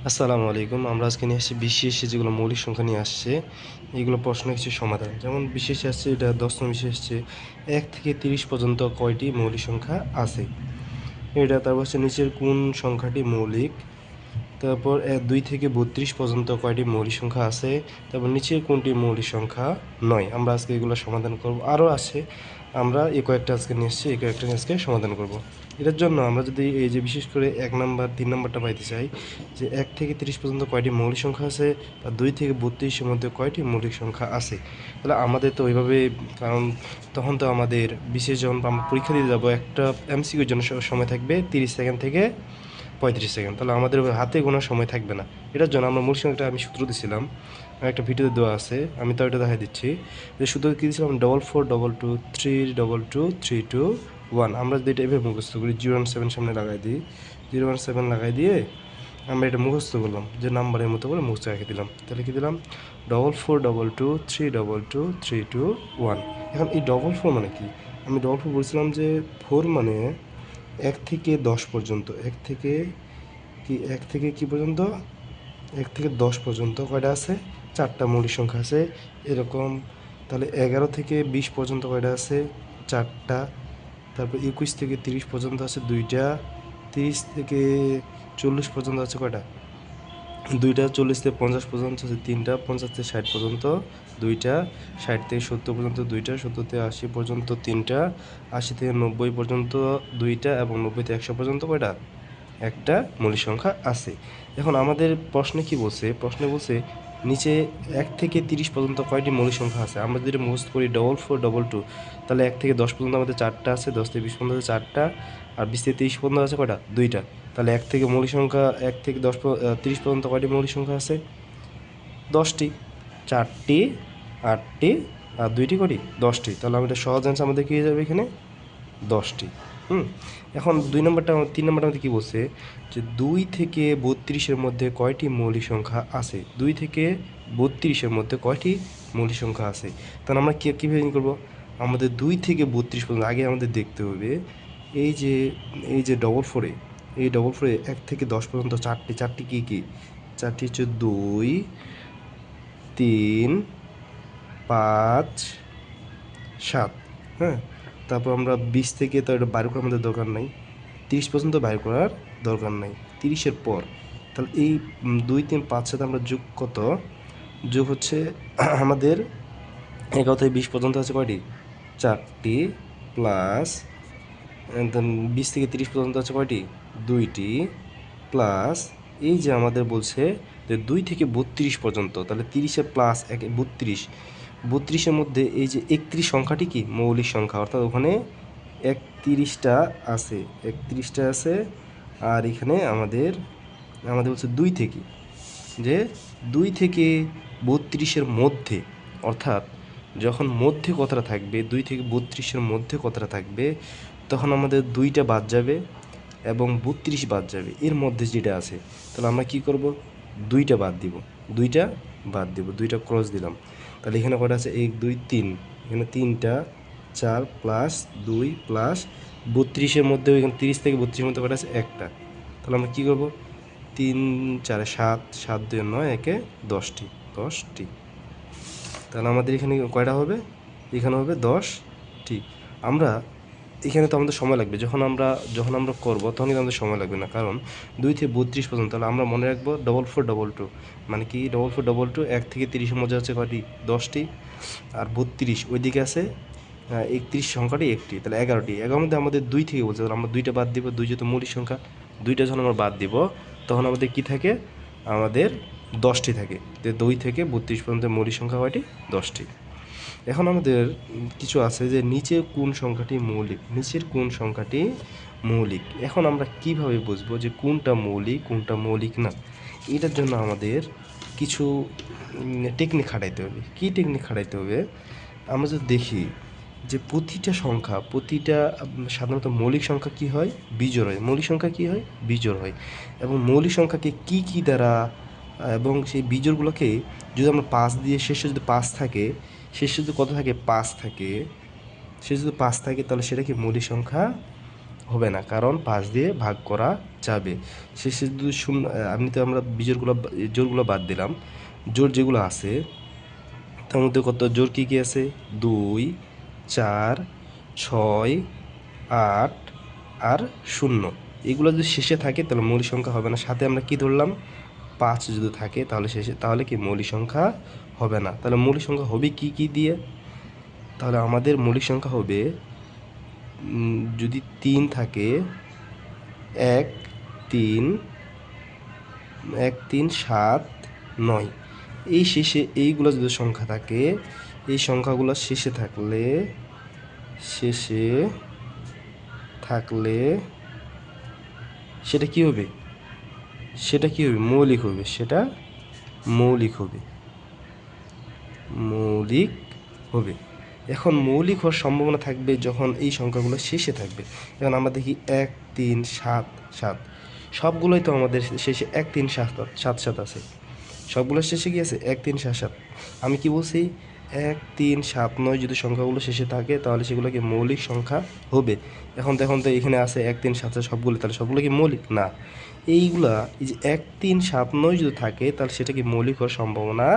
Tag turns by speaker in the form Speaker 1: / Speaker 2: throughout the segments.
Speaker 1: আসসালামু আলাইকুম। আমরা আজকে নিয়ে আসছি বিশেষে যেগুলো মৌলিক সংখ্যা নিয়ে আসছে, এগুলো প্রশ্নের কিছু সমাধান। যেমন বিশেষে আসছে, এটা 10 নং বিশেষ আসছে 1 থেকে 30 পর্যন্ত কয়টি মৌলিক সংখ্যা আছে। এটা তারপর হচ্ছে নিচের কোন সংখ্যাটি মৌলিক। তারপর 2 থেকে 32 পর্যন্ত কয়টি মৌলিক সংখ্যা আছে। তারপর নিচের কোনটি মৌলিক সংখ্যা নয়। আমরা আজকে এগুলো সমাধান করব। আরও আছে, আমরা এই কয়েকটা আজকে নিয়ে এসেছি, এই কয়েকটা নিয়ে আজকে সমাধান করব। এটার জন্য আমরা যদি এই যে বিশেষ করে 1 নাম্বার 3 নাম্বারটা পাইতে চাই, যে 1 থেকে 30 পর্যন্ত কয়টি মৌলিক সংখ্যা আছে বা 2 থেকে 32 এর মধ্যে কয়টি মৌলিক সংখ্যা আছে, তাহলে আমাদের তো ওইভাবে, কারণ তখন তো আমাদের বিশেষ যখন আমরা পরীক্ষা দিতে যাব, একটা এমসিকিউর জন্য সময় থাকবে 30 সেকেন্ড থেকে 35 সেকেন্ড, তাহলে আমাদের হাতে গোনার সময় থাকবে না। এটার জন্য আমরা মূল সংখ্যাটা আমি সূত্র দিছিলাম, একটা ভিডিওতে দেওয়া আছে, আমি তো এটা দেখাই দিচ্ছি। যে সূত্র কী দিয়েছিলাম, 4422232232 1। আমরা যদি এটা এভাবে মুখস্থ করি, 017 সামনে লাগাই দিই, 017 লাগাই দিয়ে আমরা এটা মুখস্থ করলাম, যে নাম্বারের মতো করে মুখস্থ রেখে দিলাম। তাহলে কী দিলাম, 4422232232 1। এখন এই 44 মানে কি, আমি 44 বলছিলাম যে 4 মানে 1 থেকে 10 পর্যন্ত, 1 থেকে কি পর্যন্ত, 1 থেকে 10 পর্যন্ত কয়টা আছে, 4টা মৌলিক সংখ্যা আছে এরকম। তাহলে 11 থেকে 20 পর্যন্ত কয়টা আছে, 4টা। তারপর 21 থেকে 30 পর্যন্ত আছে 2টা। 30 থেকে 40 পর্যন্ত আছে কয়টা, 2টা। 40 থেকে 50 পর্যন্ত আছে 3টা। 50 থেকে 60 পর্যন্ত 2টা। 60 থেকে 70 পর্যন্ত 2টা। 70 থেকে 80 পর্যন্ত 3টা। 80 থেকে 90 পর্যন্ত 2টা। এবং 90 থেকে 100 পর্যন্ত কয়টা, একটা মৌলিক সংখ্যা আছে। এখন আমাদের প্রশ্নে কি বলছে, প্রশ্নে বলছে নিচে 1 থেকে 30 পর্যন্ত কয়টি মৌলিক সংখ্যা আছে। আমরা যদি মুখস্থ করি 4422, তাহলে 1 থেকে 10 পর্যন্ত আমাদের 4টা আছে, 10 থেকে 20 পর্যন্ত আছে 4টা, আর 20 থেকে 30 পর্যন্ত আছে কয়টা, 2টা। তাহলে 1 থেকে মৌলিক সংখ্যা 1 থেকে 30 পর্যন্ত কয়টি মৌলিক সংখ্যা আছে, 10টি। 4টি, 8টি, আর 2টি করি 10টি। তাহলে আমাদের সহজ অ্যান্সার আমাদের কী হয়ে যাবে এখানে, 10টি। এখন 2 নম্বরটা, 3 নম্বরটা আমাদের কী বলছে, যে 2 থেকে 32-এর মধ্যে কয়টি মৌলিক সংখ্যা আছে। 2 থেকে 32-এর মধ্যে কয়টি মৌলিক সংখ্যা আছে। তাহলে আমরা কীভাবে করব, আমাদের 2 থেকে 32 পর্যন্ত আগে আমাদের দেখতে হবে, এই যে 44-এ, এই 44-এ 1 থেকে 10 পর্যন্ত 4টি কী কী, 4টি হচ্ছে 2, 3, 5, 7। হ্যাঁ, তারপর আমরা 20 থেকে তো এটা বাইর করার আমাদের দরকার নাই, 30 পর্যন্ত বাইর করার দরকার নাই, 30-এর পর। তাহলে এই 2, 3, 5 সাথে আমরা যোগ কত, যোগ হচ্ছে আমাদের 11 থেকে 20 পর্যন্ত আছে কয়টি, 4টি, প্লাস 20 থেকে 30 পর্যন্ত আছে কয়টি, 2টি, প্লাস এই যে আমাদের বলছে যে 2 থেকে 32 পর্যন্ত, তাহলে 30-এর প্লাস 32, 32-এর মধ্যে এই যে 31 সংখ্যাটি কি মৌলিক সংখ্যা, অর্থাৎ ওখানে 31টা আছে, 31টা আছে। আর এখানে আমাদের বলছে 2 থেকে, যে 2 থেকে 32-এর মধ্যে, অর্থাৎ যখন মধ্যে কথাটা থাকবে, 2 থেকে 32-এর মধ্যে কথাটা থাকবে, তখন আমাদের 2টা বাদ যাবে এবং 32 বাদ যাবে, এর মধ্যে যেটা আছে। তাহলে আমরা কি করব, 2টা বাদ দিব, 2টা বাদ দিব, 2টা ক্রস দিলাম। তাহলে এখানে কয়টা আছে, 1, 2, 3, এখানে 3টা, 4 প্লাস 2 প্লাস 32-এর মধ্যে, এখানে 30 থেকে 32-এর মধ্যে কয়টা আছে, একটা। তাহলে আমরা কী করবো, 3, 4, 7, 7, 2, 9, 1, 10টি, 10টি। তাহলে আমাদের এখানে কয়টা হবে, এখানে হবে 10টি। আমরা এখানে তো আমাদের সময় লাগবে, যখন আমরা করবো তখন কিন্তু আমাদের সময় লাগবে না, কারণ 2 থেকে 32 পর্যন্ত। তাহলে আমরা মনে রাখবো 4422, মানে কি 4422, 1 থেকে 30-এর মধ্যে আছে কয়টি, 10টি, আর 32 ওইদিকে আছে 31 সংখ্যাটি একটি, তাহলে 11টি। 11-এর মধ্যে আমাদের 2 থেকে বলছে, তাহলে আমরা 2টা বাদ দিব, 2 যেহেতু মৌলিক সংখ্যা, 2টা যখন আমরা বাদ দিব, তখন আমাদের কি থাকে, আমাদের 10টি থাকে। যে 2 থেকে 32 পর্যন্ত মৌলিক সংখ্যা কয়টি, 10টি। এখন আমাদের কিছু আছে যে নিচে কোন সংখ্যাটি মৌলিক, নিচের কোন সংখ্যাটি মৌলিক। এখন আমরা কিভাবে বুঝবো যে কোনটা মৌলিক কোনটা মৌলিক না, এটার জন্য আমাদের কিছু টেকনিক খাটাইতে হবে। কি টেকনিক খাটাইতে হবে, আমরা যদি দেখি যে প্রতিটা সংখ্যা, প্রতিটা সাধারণত মৌলিক সংখ্যা কি হয়, বিজোড় হয়। মৌলিক সংখ্যা কি হয়, বিজোড় হয়। এবং মৌলিক সংখ্যাকে কি দ্বারা, এবং সেই বিজোড়গুলোকে যদি আমরা 5 দিয়ে, শেষে যদি 5 থাকে, শেষে যদি কত থাকে, 5 থাকে, শেষে যদি 5 থাকে, তাহলে সেটা কি মৌলিক সংখ্যা হবে না, কারণ 5 দিয়ে ভাগ করা যাবে। শেষে যদি শূন্য, এমনিতে আমরা জোড়গুলো বাদ দিলাম। জোড় যেগুলো আছে তার মধ্যে কত জোড় কী কী আছে? 2, 4, 6, 8 আর 0। এগুলো যদি শেষে থাকে তাহলে মৌলিক সংখ্যা হবে না। সাথে আমরা কি ধরলাম? 5 যদি থাকে তাহলে শেষে, তাহলে কি মৌলিক সংখ্যা হবে না। তাহলে মৌলিক সংখ্যা হবে কি কি দিয়ে? তাহলে আমাদের মৌলিক সংখ্যা হবে যদি 3 থাকে, 1, 3, 1, 3, 7, 9, এই শেষে এইগুলো যদি সংখ্যা থাকে, এই সংখ্যাগুলো শেষে থাকলে সেটা কি হবে? মৌলিক হবে। সেটা মৌলিক হবে। এখন মৌলিক হওয়ার সম্ভাবনা থাকবে যখন এই সংখ্যাগুলো শেষে থাকবে। এখন আমরা দেখি 1, 3, 7, 7, সবগুলোই তো আমাদের শেষে 1, 3, 7, 7, 7 আছে। সবগুলোর শেষে কি আছে? 1, 3, 7, 7। আমি কি বলছি? 1, 3, 7, 9 যদি সংখ্যাগুলো শেষে থাকে তাহলে সেগুলো কি মৌলিক সংখ্যা হবে। এখন দেখুন তো এখানে আছে 1, 3, 7, 7 সবগুলো, তাহলে সবগুলো কি মৌলিক না? এই যে 1, 3, 7, 9 যদি থাকে তাহলে সেটা কি মৌলিক হওয়ার সম্ভাবনা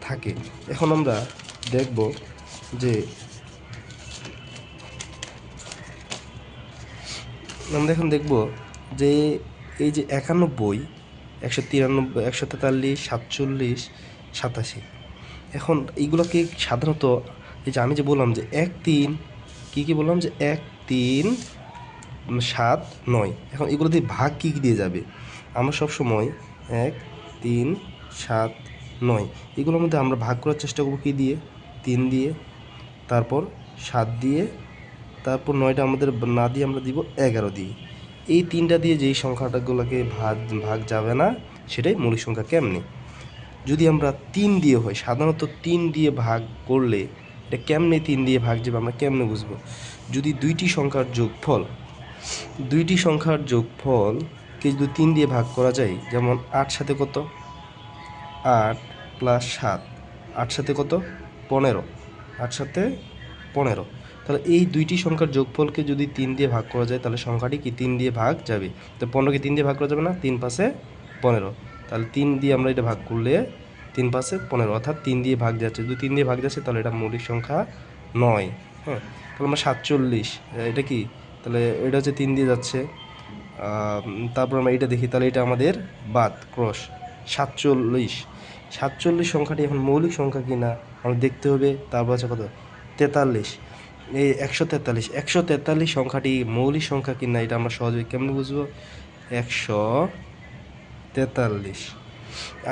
Speaker 1: থাকে। এখন আমরা দেখব যে এই যে 91, 193, 143, 47, 87, এখন এইগুলোকে সাধারণত এই যে আমি যে বললাম যে 1, 3, কী বললাম যে 1, 3, 7, 9, এখন এগুলো দিয়ে ভাগ কী দিয়ে যাবে? আমরা সবসময় 1, 3, 7, 9 এগুলোর মধ্যে আমরা ভাগ করার চেষ্টা করবো কী দিয়ে? 3 দিয়ে, তারপর 7 দিয়ে, তারপর 9টা আমাদের না দিয়ে আমরা দিব 11 দিয়ে। এই 3টা দিয়ে যেই সংখ্যাটাগুলোকে ভাগ যাবে না সেটাই মৌলিক সংখ্যা। কেমনে? যদি আমরা 3 দিয়ে হয়, সাধারণত 3 দিয়ে ভাগ করলে এটা কেমনে 3 দিয়ে ভাগ যাবে আমরা কেমনে বুঝবো? যদি দুইটি সংখ্যার যোগফলকে যদি 3 দিয়ে ভাগ করা যায়, যেমন 8 সাথে কত? 8 + 7, 8 সাথে কত? 15, 8 সাথে 15। তাহলে এই দুইটি সংখ্যার যোগফলকে যদি 3 দিয়ে ভাগ করা যায় তাহলে সংখ্যাটি কি 3 দিয়ে ভাগ যাবে। তো 15কে 3 দিয়ে ভাগ করা যাবে না, 3 পাশে 15। তাহলে 3 দিয়ে আমরা এটা ভাগ করলে 3 পাশে 15, অর্থাৎ 3 দিয়ে ভাগ যাচ্ছে। যদি 3 দিয়ে ভাগ যাচ্ছে তাহলে এটা মৌলিক সংখ্যা নয়। হ্যাঁ, তাহলে আমরা 47, এটা কি? তাহলে এটা হচ্ছে 3 দিয়ে যাচ্ছে। তারপর আমরা এটা দেখি, তাহলে এটা আমাদের বাদ ক্রস 47 সংখ্যাটি এখন মৌলিক সংখ্যা কি না আমরা দেখতে হবে। তারপর আছে কত? 43, এই 143 সংখ্যাটি মৌলিক সংখ্যা কি না এটা আমরা সহজে কেমন বুঝবো? 143।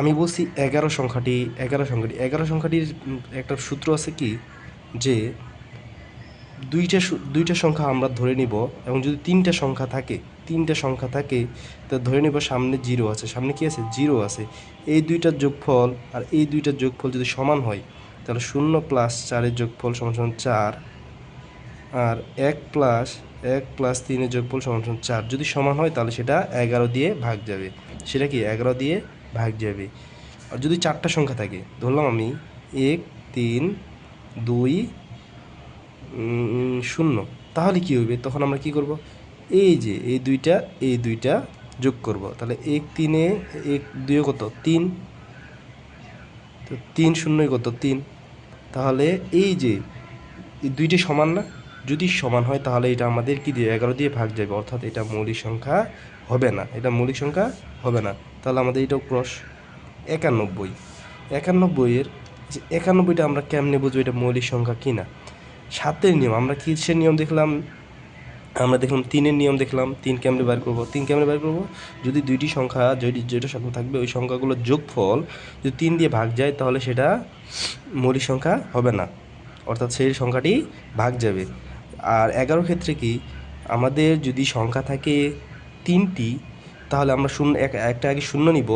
Speaker 1: আমি বলছি 11 সংখ্যাটির একটা সূত্র আছে কি, যে দুইটা সংখ্যা আমরা ধরে নিব, এবং যদি তিনটা সংখ্যা থাকে তো ধরে নিব সামনে 0 আছে, সামনে কি আছে? 0 আছে। এই দুইটার যোগফল আর এই দুইটার যোগফল যদি সমান হয় তাহলে 0 + 4-এর যোগফল = 4, আর 1 + 3-এর যোগফল = 4 যদি সমান হয় তাহলে সেটা 11 দিয়ে ভাগ যাবে। সেটা কি 11 দিয়ে ভাগ যাবে। আর যদি 4টা সংখ্যা থাকে, ধরলাম আমি 1, 3, 2, 0, তাহলে কি হবে? তখন আমরা কি করব? এই যে এই দুইটা যোগ করব। তাহলে 1, 3-এ 1, 2 কত? 3, তো 3, 0 কত? 3। তাহলে এই যে এই দুইটি সমান না? যদি সমান হয় তাহলে এটা আমাদের কি দিয়ে 11 দিয়ে ভাগ যাবে, অর্থাৎ এটা মৌলিক সংখ্যা হবে না। তাহলে আমাদের এটাও ক্রস। 91 যে 91টা আমরা কেমনে বুঝবো এটা মৌলিক সংখ্যা কি না? 7-এর নিয়ম, আমরা কিসের নিয়ম দেখলাম? আমরা দেখলাম 3-এর নিয়ম দেখলাম। 3 কেমনে বের করব? যদি দুইটি সংখ্যা, যেটা সংখ্যা থাকবে ওই সংখ্যাগুলোর যোগফল যদি 3 দিয়ে ভাগ যায় তাহলে সেটা মৌলিক সংখ্যা হবে না, অর্থাৎ সেই সংখ্যাটি ভাগ যাবে। আর 11 ক্ষেত্রে কি, আমাদের যদি সংখ্যা থাকে 3টি তাহলে আমরা একটা আগে শূন্য নিব।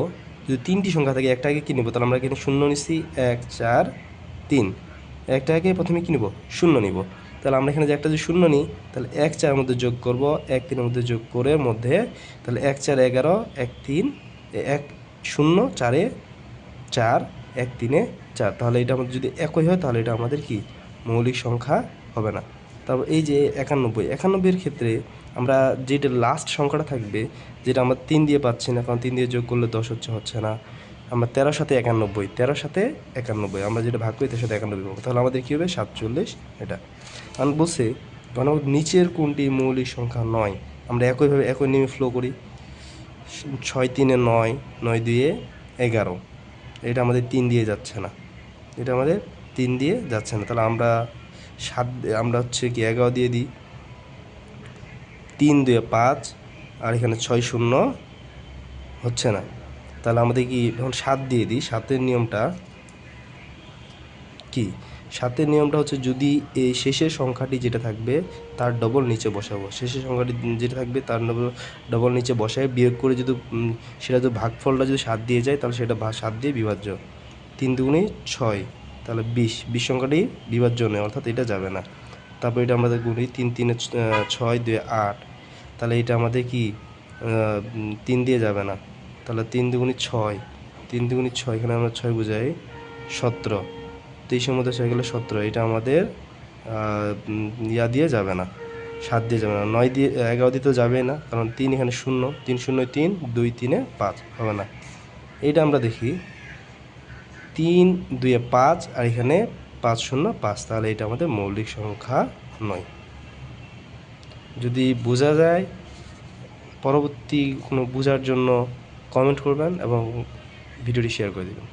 Speaker 1: যদি 3টি সংখ্যা থাকে একটা আগে কী নিব? তাহলে আমরা এখানে শূন্য নিচ্ছি 1, 4, 3, একটা আগে প্রথমে কী নিব? শূন্য নিব। তাহলে আমরা এখানে যে একটা যদি শূন্য নিই তাহলে 1, 4-এর মধ্যে যোগ করব, 1, 3-এর মধ্যে যোগ করে তাহলে 1, 4, 11, 1, 3, 1, 0, 4-এ 4, 1, 3-এ 4। তাহলে এটা আমাদের যদি একই হয় তাহলে এটা আমাদের কি মৌলিক সংখ্যা হবে না। তারপর এই যে 91 ক্ষেত্রে আমরা যেটা লাস্ট সংখ্যাটা থাকবে, যেটা আমরা 3 দিয়ে পাচ্ছি না, কারণ 3 দিয়ে যোগ করলে 10 হচ্ছে না। আমরা 13 সাথে 91, 13 সাথে 91 আমরা যেটা ভাগ করি তার সাথে 91 পাবো, তাহলে আমাদের কী হবে 47 এটা। কারণ বলছে কারণ নিচের কোনটি মৌলিক সংখ্যা নয়, আমরা একইভাবে একই নিয়মে ফ্লো করি। 6 3 9, 9 2 11, এটা আমাদের 3 দিয়ে যাচ্ছে না, এটা আমাদের 3 দিয়ে যাচ্ছে না, তাহলে আমরা 7 আমরা হচ্ছে কি 11 দিয়ে দিই, 3 2 5, আর এখানে 6 0 হচ্ছে না, তাহলে আমাদের কি এখন 7 দিয়ে দিই। 7-এর নিয়মটা কি, 7-এর নিয়মটা হচ্ছে যদি এই শেষের সংখ্যাটি যেটা থাকবে তার ডবল নিচে বসাবো, শেষের সংখ্যাটি যেটা থাকবে তার ডবল নিচে বসায় বিয়োগ করে যদি সেটা যদি ভাগফলটা যদি 7 দিয়ে যায় তাহলে সেটা 7 দিয়ে বিভাজ্য। 3 দুগুণে 6, তাহলে 20 সংখ্যাটি বিভাজ্য নয়, অর্থাৎ এটা যাবে না। তারপর এটা আমাদের গুণি 3 3 6 2 8, তাহলে এটা আমাদের কি 3 দিয়ে যাবে না, তাহলে 3 দুগুণে 6, 3 দুগুণে 6, এখানে আমরা 6 বোঝাই 17, 23-এর মধ্যে 6 গেলে 17, এটা আমাদের ইয়া দিয়ে যাবে না, 7 দিয়ে যাবে না। 9 দিয়ে 11 দিয়ে তো যাবে না, কারণ 3 এখানে 0, 3 0 3, 2 3 5 হবে না। এইটা আমরা দেখি 3 2 5, আর এখানে 5 0 5, তাহলে এটা আমাদের মৌলিক সংখ্যা নয়। যদি বোঝা যায়, পরবর্তী কোনো বোঝার জন্য কমেন্ট করবেন এবং ভিডিওটি শেয়ার করে দেবেন।